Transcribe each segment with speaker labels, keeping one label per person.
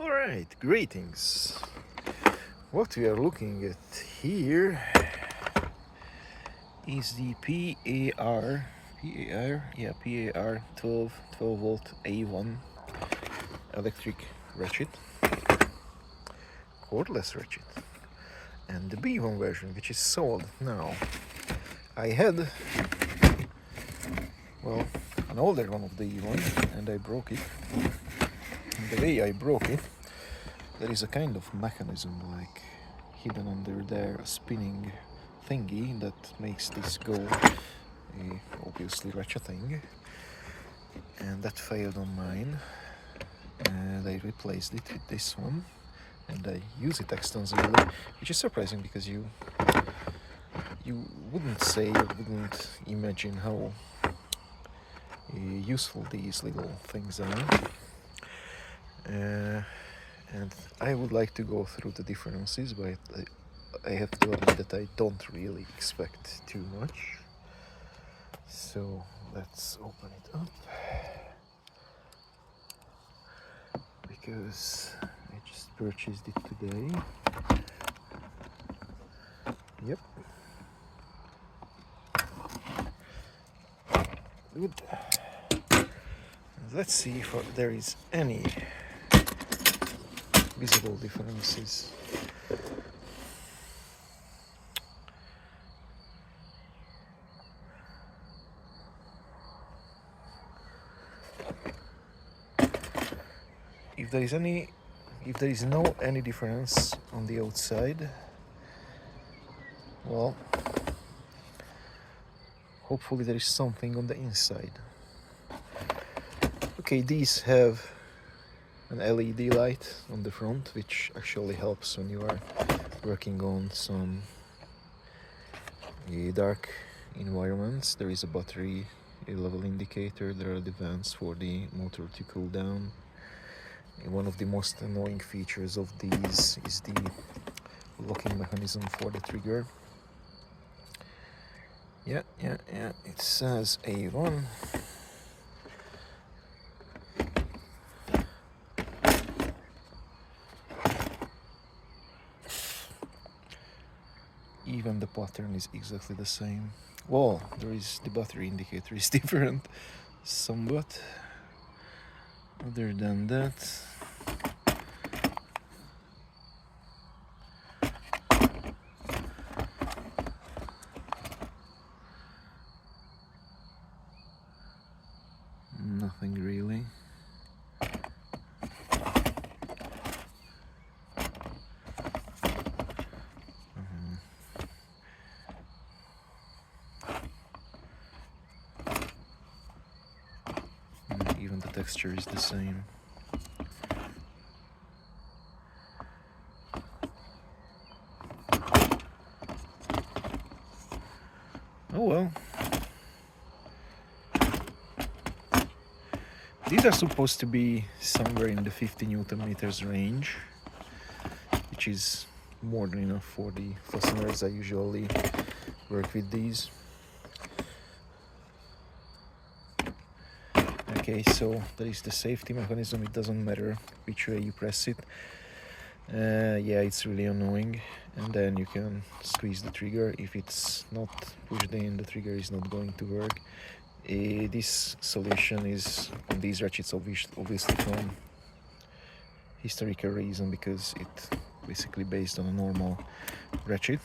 Speaker 1: Alright, greetings. What we are looking at here is the PAR 12 volt A1 electric ratchet, cordless ratchet, and the B1 version, which is sold now. I had, well, an older one of the E1 and I broke it. And the way I broke it, there is a kind of mechanism like hidden under there, a spinning thingy that makes this go, obviously ratcheting, and that failed on mine, and I replaced it with this one, and I use it extensively, which is surprising because you wouldn't imagine how useful these little things are. And I would like to go through the differences, but I have to admit that I don't really expect too much. So let's open it up, because I just purchased it today. Yep. Good. Let's see if there is any visible differences. If there is no any difference on the outside, well, hopefully there is something on the inside. Okay, these have an LED light on the front, which actually helps when you are working on some dark environments. There is a battery level indicator, there are the vents for the motor to cool down. And one of the most annoying features of these is the locking mechanism for the trigger. Yeah, it says A1. Even the pattern is exactly the same. Well, the battery indicator is different somewhat. Other than that, nothing really. Even the texture is the same. Oh well. These are supposed to be somewhere in the 50 Newton meters range, which is more than enough for the fasteners. I usually work with these. Okay, so there is the safety mechanism. It doesn't matter which way you press it. Yeah, it's really annoying. And then you can squeeze the trigger. If it's not pushed in, the trigger is not going to work. This solution is on these ratchets obviously from historical reason, because it's basically based on a normal ratchet.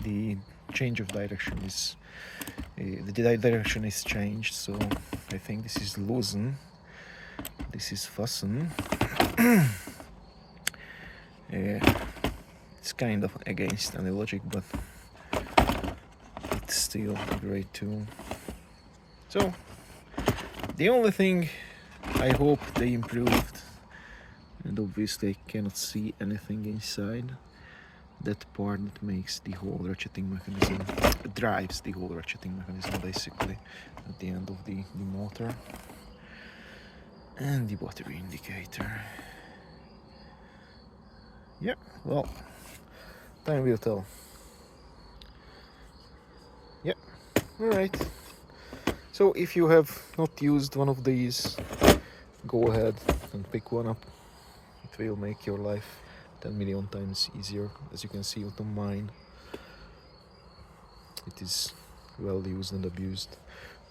Speaker 1: The change of direction is the direction is changed, so I think this is loosen, this is fasten. It's kind of against any logic, but it's still a great tool. So the only thing I hope they improved, and obviously I cannot see anything inside, that part that makes the whole ratcheting mechanism, drives the whole ratcheting mechanism basically at the end of the motor, and the battery indicator. Yeah, well, time will tell. Yeah, alright. So if you have not used one of these, go ahead and pick one up. It will make your life 10 million times easier. As you can see on mine, it is well used and abused.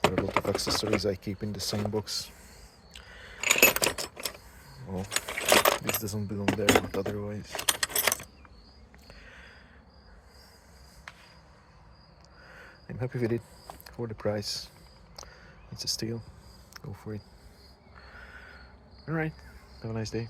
Speaker 1: There are a lot of accessories I keep in the same box. Well, this doesn't belong there, but otherwise. I'm happy with it. For the price, it's a steal. Go for it. Alright, have a nice day.